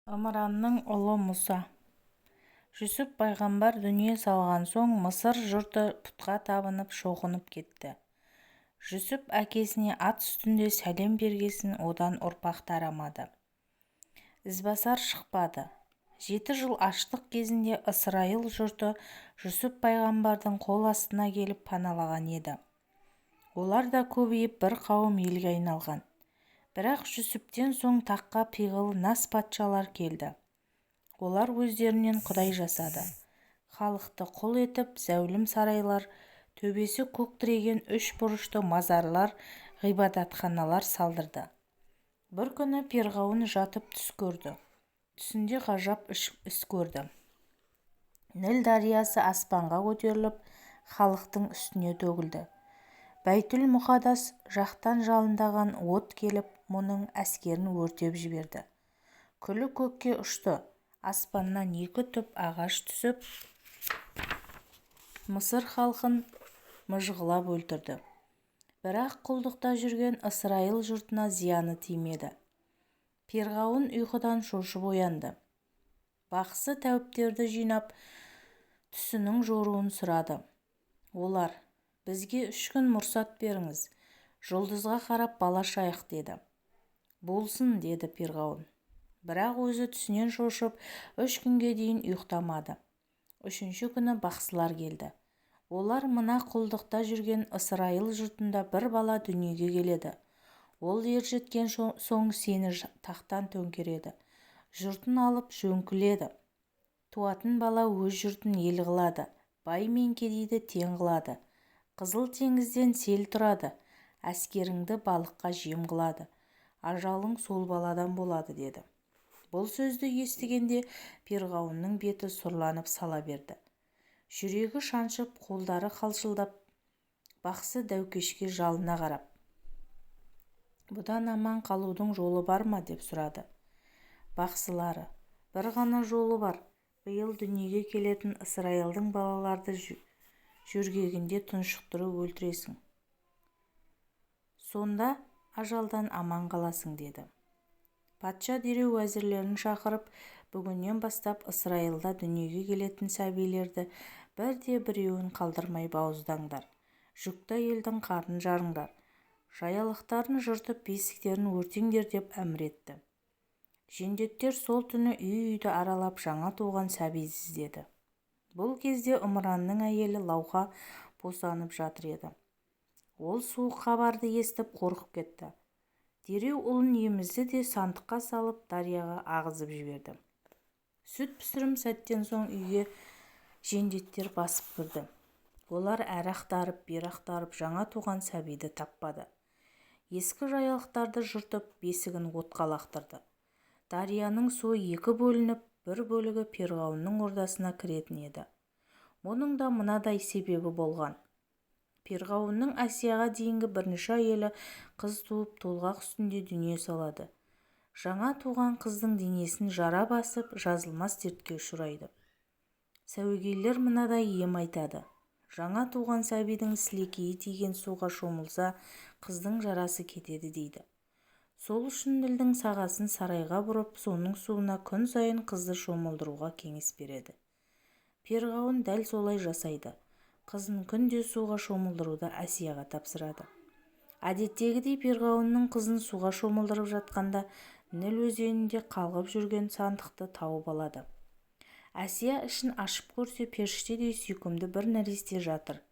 ымыранның ұлы мұса. жүсіп пайғамбар дүние салған соң мысыр жұрты пұтқа табынып шоқынып кетті. жүсіп әкесіне ат үстінде сәлем бергесін одан ұрпақ тарамады. ізбасар шықпады. 7 жыл аштық кезінде ысырайыл жұрты жүсіп пайғамбардың қол астына келіп паналаған еді. Олар да көбейіп бір қауым елге айналған. Бірақ жүсіптен соң таққа пиғыл нас патшалар келді. Олар өздерінен құдай жасады. Халықты құл етіп, зәулім сарайлар, төбесі көк тіреген 3 бұрышты мазарлар, ғибадатханалар салдырды. Бір күні перғауын жатып түс көрді. Түсінде ғажап іс көрді. Ніл дариясы аспанға көтеріліп, халықтың үстіне төгілді. Бәйтүл мұқадас жақтан жалындаған от келіп, мұның әскерін өртеп жіберді. Күлі көкке ұшты. Аспаннан 2 түп ағаш түсіп, Мысыр халқын мұжғылап өлтірді. Бірақ құлдықта жүрген Ысырайыл жұртына зияны тимеді. Перғауын ұйқыдан шошып оянды. Бақсы тәуіптерді жинап, түсінің жоруын сұрады. Олар: бізге 3 күн мұрсат беріңіз, жұлдызға қарап бала шайық деді. Болсын, деді перғауын. Бірақ өзі түсінен шошып 3 күнге дейін ұйықтамады. 3-ші күні бақсылар келді. Олар: мына құлдықта жүрген Ысырайыл жұртында бір бала дүниеге келеді. Ол ержеткен соң сені тақтан төңкереді. Жұртын алып жөңкіледі. Туатын бала өз жұртын ел қылады. Бай мен кедейді тең қылады. Қызыл теңізден сел тұрады. Әскеріңді балыққа жем қылады. Ажалың сол баладан болады, деді. Бұл сөзді естігенде перғауынның беті сұрланып сала берді. Жүрегі шаншып, қолдары қалшылдап, бақсы дәукешке жалына қарап: бұдан аман қалудың жолы бар ма, деп сұрады. Бақсылары: бір ғана жолы бар. Биыл дүниеге келетін Ысырайылдың балаларды жөргегінде тұншықтырып өлтіресің. Сонда ажалдан аман қаласың, деді. Патша дереу уәзірлерін шақырып, бүгіннен бастап Ысырайылда дүниеге келетін сәбилерді бірде-біреуін қалдырмай бауыздаңдар. Жүкті әйелдің қарнын жарыңдар. Жаялықтарын жыртып, бесіктерін өртеңдер, деп әмір етті. Жендеттер сол түні үй-үйді аралап жаңа туған сәби іздеді. Бұл кезде ымыранның әйелі Лауха босанып жатыр еді. Ол суық хабарды естіп қорқып кетті. Дереу ұлын емізді де сандыққа салып дарияға ағызып жіберді. Сүт пісірім сәттен соң үйге жендеттер басып кірді. Олар әрі ақтарып, бері ақтарып жаңа туған сәбиді таппады. Ескі жаялықтарды жыртып, бесігін отқа лақтырды. Дарияның суы 2 бөлініп, бір бөлігі перғауынның ордасына кіретін еді. Мұның да мынадай себебі болған. Перғауынның Асияға дейінгі бірнеше әйелі қыз туып толғақ үстінде дүние салады. Жаңа туған қыздың денесін жара басып, жазылмас дертке ұшырайды. Сәуегейлер мынадай ем айтады: жаңа туған сәбидің сілекейі тиген суға шомылса, қыздың жарасы кетеді, дейді. Сол үшін Нілдің сағасын сарайға бұрып, соның суына күн сайын қызды шомылдыруға кеңес береді. Перғауын дәл солай жасайды. Қызын күнде суға шомылдыруды Асияға тапсырады. Әдеттегідей перғауынның қызын суға шомылдырып жатқанда Ніл өзенінде қалғып жүрген сандықты тауып алады. Асия ішін ашып көрсе, періштедей сүйкімді бір нәресте жатыр.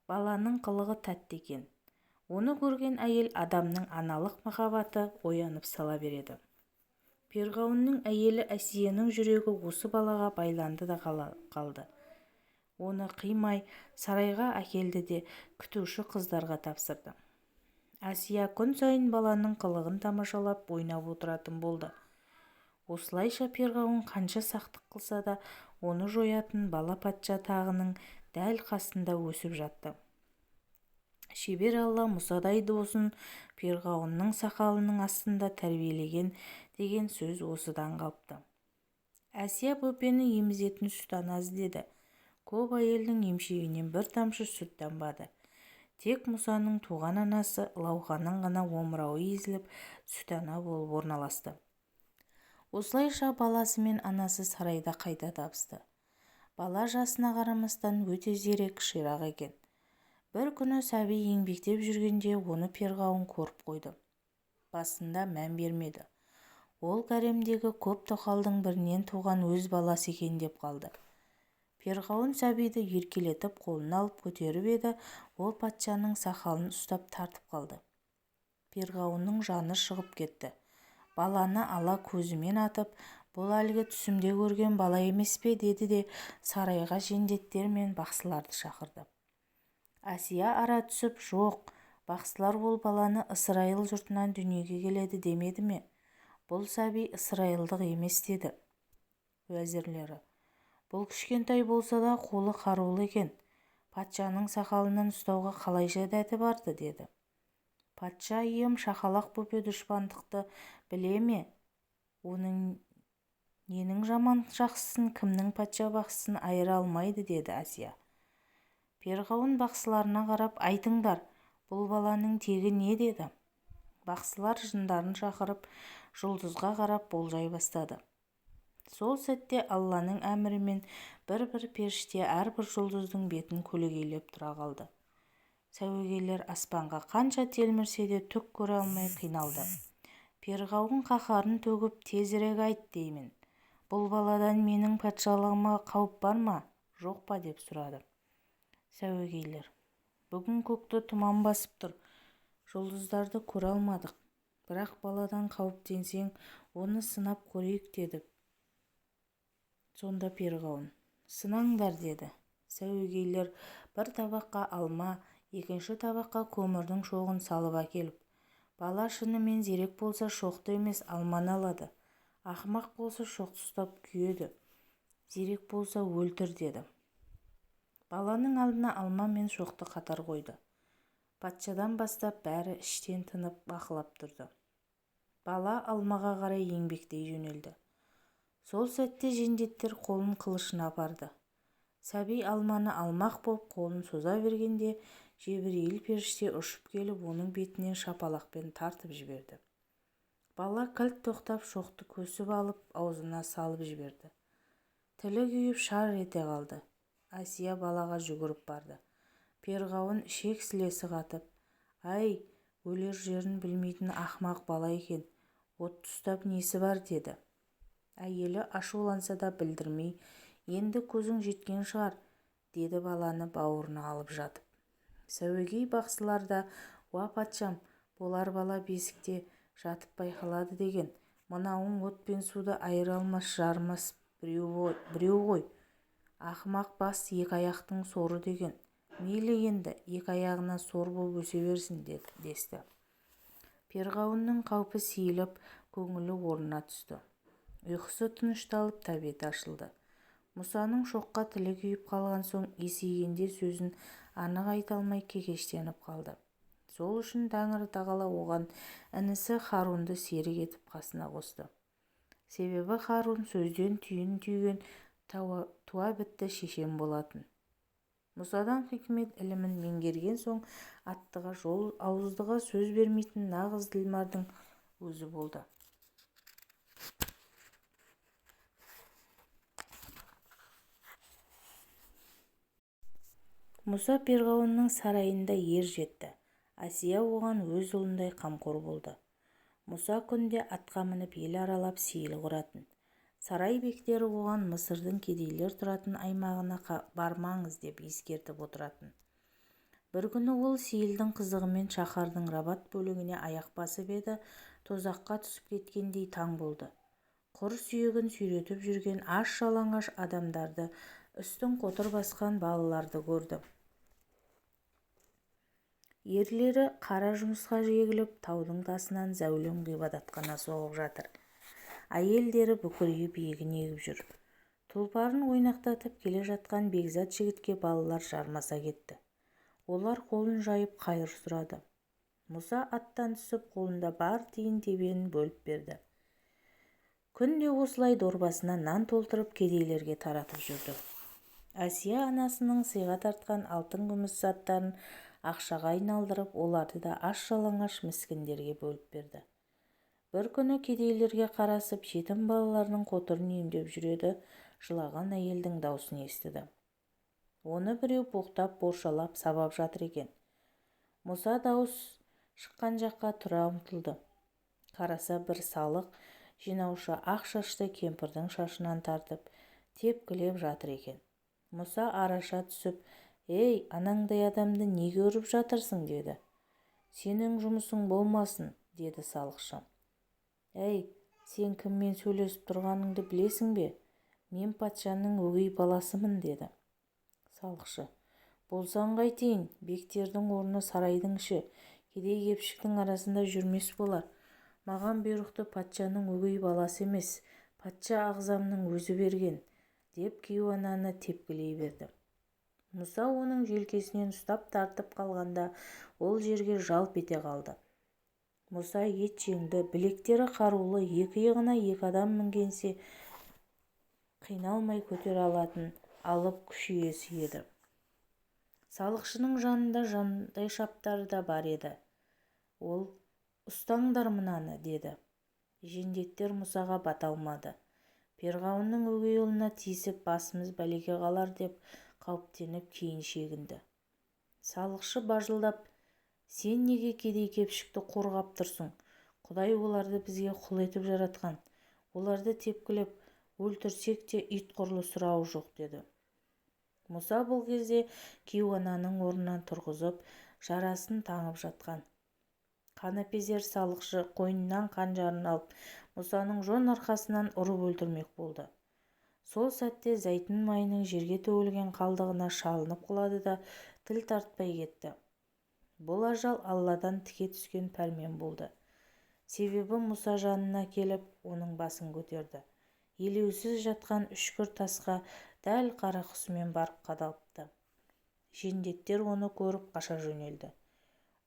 Баланың қылығы тәтті екен. Оны көрген әйел адамның аналық махаббаты оянып сала береді. Перғауынның әйелі Асияның жүрегі осы балаға байланды да қалды. Оны қимай сарайға әкелді де күтуші қыздарға тапсырды. Асия күн сайын баланың қылығын тамашалап ойнап отыратын болды. Осылайша перғауын қанша сақтық қылса да, оны жоятын бала патша тағының дәл қасында өсіп жатты. Шебер Алла мұсадай досын перғауынның сақалының астында тәрбиелеген деген сөз осыдан қалыпты. Асия бөпені емізетін сүтаны іздеді. Көп әйелдің емшегінен бір тамшы сүт тамбады. Тек Мұсаның туған анасы Лауханың ғана омырауы езіліп, сүтана болып орналасты. осылайша баласы мен анасы сарайда қайта табысты. Бала жасына қарамастан өте зерек, ширақ екен. Бір күні сәби еңбектеп жүргенде оны перғауын көріп қойды. Басында мән бермеді. Ол гаремдегі көп тоқалдың бірінен туған өз баласы екен деп қалды. Перғауын сәбиді еркелетіп қолына алып көтеріп еді, ол патшаның сақалын ұстап тартып қалды. Перғауынның жаны шығып кетті. Баланы ала көзімен атып, бұл әлгі түсімде көрген бала емес пе деді де сарайға жендеттер мен бақсыларды шақырды. Асия ара түсіп, жоқ, бақсылар ол баланы Ысырайыл жұртынан дүниеге келеді демеді ме? Бұл сәби ысырайылдық емес деді. Уәзірлері: бұл кішкентай болса да қолы қарулы екен. Патшаның сақалынан ұстауға қалайша дәті барды деді. Патша ием шақалақ бөпе дұшпандықты біле ме? Оның ненің жаман жақсысын, кімнің патша бақсысын айыра алмайды деді Асия. Перғауын бақсыларына қарап, айтыңдар, бұл баланың тегі не деді. Бақсылар жындарын шақырып, жұлдызға қарап болжай бастады. Сол сәтте Алланың әмірімен бір-бір періште әрбір жұлдыздың бетін көлегейлеп тұра қалды. Сәуегейлер аспанға қанша телмірсе де түк көре алмай қиналды. Перғауын қаһарын төгіп, тезірек айт деймін. Бұл баладан менің патшалығыма қауіп бар ма, жоқ па деп сұрады. Сәуегейлер: бүгін көкті тұман басып тұр, жұлдыздарды көре алмадық. Бірақ баладан қауіптенсең, оны сынап көрейік деді. Сонда Перғауын: сынаңдар деді. Сәуегейлер бір табаққа алма, екінші табаққа көмірдің шоғын салып әкеліп, бала шынымен зерек болса шоқты емес алманы алады, ақымақ болса шоқты ұстап күйеді, зерек болса өлтір деді. Баланың алдына алма мен шоқты қатар қойды. Патшадан бастап бәрі іштен тынып бақылап тұрды. Бала алмаға қарай еңбектей жөнелді. Сол сәтте жендеттер қолын қылышына апарды. Сәби алманы алмақ боп қолын соза бергенде Жебірейіл періште ұшып келіп оның бетінен шапалақпен тартып жіберді. Бала кілт тоқтап шоқты көсіп алып аузына салып жіберді. Тілі күйіп шар ете қалды. Асия балаға жүгіріп барды. Перғауын ішек-сілесі қатып: ай, өлер жерін білмейтін ақымақ бала екен, отты ұстап несі бар деді. Әйелі ашуланса да білдірмей: енді көзің жеткен шығар, деді баланы бауырына алып жатып. Сәуегей бақсылар да: уа патшам, болар бала бесікте жатып байқалады деген, мынауың от пен суды айыра алмас жармас біреу ғой, ақымақ бас екі аяқтың соры деген, мейлі енді екі аяғына сор боп өсе берсін десті. Перғауынның қаупі сейіліп, көңілі орнына түсті. Ұйқысы тынышталып, тәбеті ашылды. Мұсаның шоққа тілі күйіп қалған соң есейгенде сөзін анық айта алмай кекештеніп қалды. Сол үшін Тәңір Тағала оған інісі Харунды серік етіп қасына қосты. Себебі Харун сөзден түйін түйген туа бітті шешен болатын. Мұсадан хикмет ілімін меңгерген соң аттыға жол, ауыздыға сөз бермейтін нағыз ділмардың өзі болды. Мұса Перғауынның сарайында ер жетті. Асия оған өз ұлындай қамқор болды. Мұса күнде атқа мініп ел аралап сейіл құратын. Сарай бектері оған Мысырдың кедейлер тұратын аймағына бармаңыз деп ескертіп отыратын. Бір күні ол сейілдің қызығымен шаһардың Рабат бөлігіне аяқ басып еді, тозаққа түсіп кеткендей таң болды. Құр сүйегін сүйретіп жүрген аш-жалаңаш адамдарды, үстін қотыр басқан балаларды көрді. Ерлері қара жұмысқа жегіліп, таудың тасынан зәулім ғибадатхана соғып жатыр. Әйелдері бүкірейіп егін егіп жүр. Тұлпарын ойнақтатып келе жатқан бекзат жігітке балалар жармаса кетті. Олар қолын жайып қайыр сұрады. Мұса аттан түсіп, қолында бар тиын-тебенін бөліп берді. Күнде осылай дорбасына нан толтырып кедейлерге таратып жүрді. Асия анасының сыйға тартқан алтын күміс заттарын ақшаға айналдырып, оларды да аш-жалаңаш міскіндерге бөліп берді. бір күні кедейлерге қарасып жетім балаларының қотырын емдеп жүреді, жылаған әйелдің даусын естіді. Оны біреу боқтап боршалап сабап жатыр екен. Мұса дауыс шыққан жаққа тұра ұмтылды. Қараса бір салық жинаушы ақ шашты кемпірдің шашынан тартып тепкілеп жатыр екен. Мұса араша түсіп, «Ей, анаңдай адамды неге ұрып жатырсың?» деді. «Сенің жұмысың болмасын», деді салықшы. «Әй, сен кіммен сөйлесіп тұрғаныңды білесің бе? Мен патшаның өгей баласымын», деді. Салықшы: «Болсаң қайтейін, бектердің орны сарайдың іші, кедей-кепшіктің арасында жүрмес болар. Маған бұйрықты патшаның өгей баласы емес, патша ағзамның өзі берген», деп кейуананы тепкілей берді. Мұса оның желкесінен ұстап тартып қалғанда ол жерге жалп ете қалды. Мұса ет жеңді, білектері қарулы, екі иығына екі адам мінгенсе қиналмай көтере алатын алып күш иесі еді. Салықшының жанында жандай шаптары да бар еді. Ол: «Ұстаңдар мынаны», деді. Жендеттер Мұсаға бата алмады. Перғауынның өгей ұлына тиісіп басымыз бәлеге қалар деп қауіптеніп кейін шегінді. Салықшы бажылдап: «Сен неге кедей-кепшікті қорғап тұрсың? Құдай оларды бізге құл етіп жаратқан. Оларды тепкілеп өлтірсек те ит құрлы сұрауы жоқ», деді. Мұса бұл кезде кейуананың орнынан тұрғызып, жарасын таңып жатқан. Қаныпезер салықшы қойнынан қанжарын алып Мұсаның жон арқасынан ұрып өлтірмек болды. Сол сәтте зәйтүн майының жерге төгілген қалдығына шалынып құлады да тіл тартпай кетті. Бұл ажал Алладан тіке түскен пәрмен болды. Себебі Мұса жанына келіп, оның басын көтерді. Елеусіз жатқан үшкір тасқа дәл қара құсымен барып қадалыпты. Жендеттер оны көріп қаша жөнелді.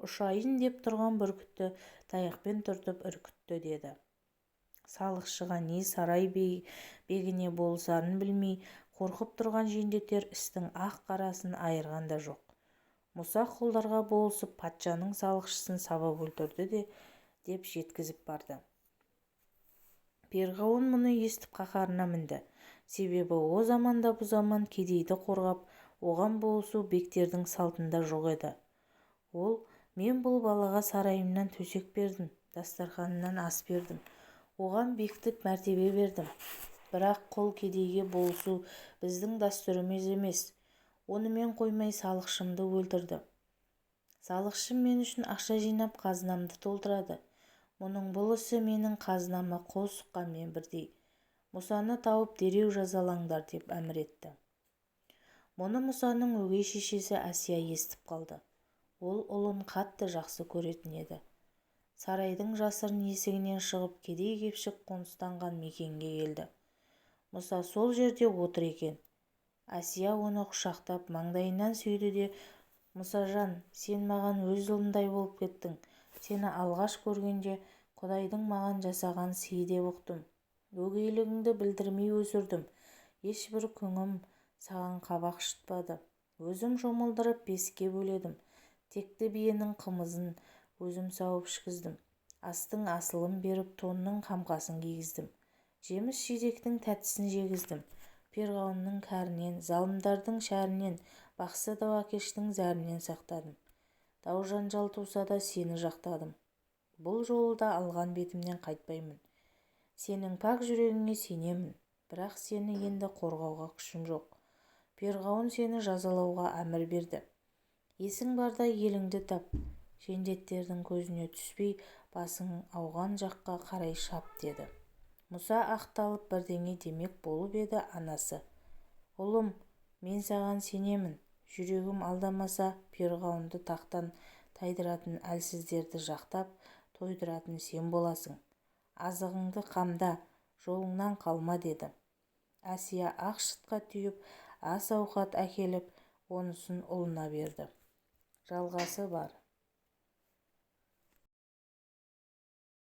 «Ұшайын деп тұрған бүркітті таяқпен түртіп үркітті», деді. Салықшыға не сарай бегіне болысарын білмей қорқып тұрған жендеттер істің ақ-қарасын айырған да жоқ. Мұса құлдарға болысып патшаның салықшысын сабап өлтірді деп жеткізіп барды. Перғауын мұны естіп қаһарына мінді. Себебі о заманда бұ заман кедейді қорғап, оған болысу бектердің салтында жоқ еді. Ол: «Мен бұл балаға сарайымнан төсек бердім, дастарханымнан ас бердім, оған бектік мәртебе бердім. Бірақ құл кедейге болысу біздің дәстүріміз емес. Онымен қоймай салықшымды өлтірді. Салықшым мен үшін ақша жинап қазынамды толтырады. Мұның бұл ісі менің қазынама қол сұққанмен бірдей. Мұсаны тауып дереу жазалаңдар», деп әмір етті. Мұны Мұсаның өгей шешесі Әсия естіп қалды. Ол ұлын қатты жақсы көретін еді. Сарайдың жасырын есігінен шығып кедей-кепшік қоныстанған мекенге келді. Мұса сол жерде отыр екен. Әсия оны құшақтап маңдайынан сүйді де: «Мұсажан, сен маған өз ұлымдай болып кеттің. Сені алғаш көргенде Құдайдың маған жасаған сыйы деп ұқтым. Өгейлігіңді білдірмей өсірдім. Ешбір күңім саған қабақ шытпады. Өзім шомылдырып бесікке бөледім. Текті биенің қымызын өзім сауып ішкіздім. Астың асылын беріп тонның қамқасын кигіздім. Жеміс-жидектің тәттісін жегіздім. Перғауынның кәрінен, залымдардың шәрінен, бақсы дауакештің зәрінен сақтадым. Дау-жанжал туса да сені жақтадым. Бұл жолы да алған бетімнен қайтпаймын. Сенің пак жүрегіңе сенемін. Бірақ сені енді қорғауға күшім жоқ. Перғауын сені жазалауға әмір берді. Есің барда еліңді тап. Жендеттердің көзіне түспей басың ауған жаққа қарай шап», деді. Мұса ақталып бірдеңе демек болып еді. Анасы: «Ұлым, мен саған сенемін. Жүрегім алдамаса, перғауынды тақтан тайдыратын әлсіздерді жақтап тойдыратын сен боласың. Азығыңды қамда, жолыңнан қалма», деді. Әсия ақ шытқа түйіп ас-ауқат әкеліп, онысын ұлына берді. Жалғасы бар.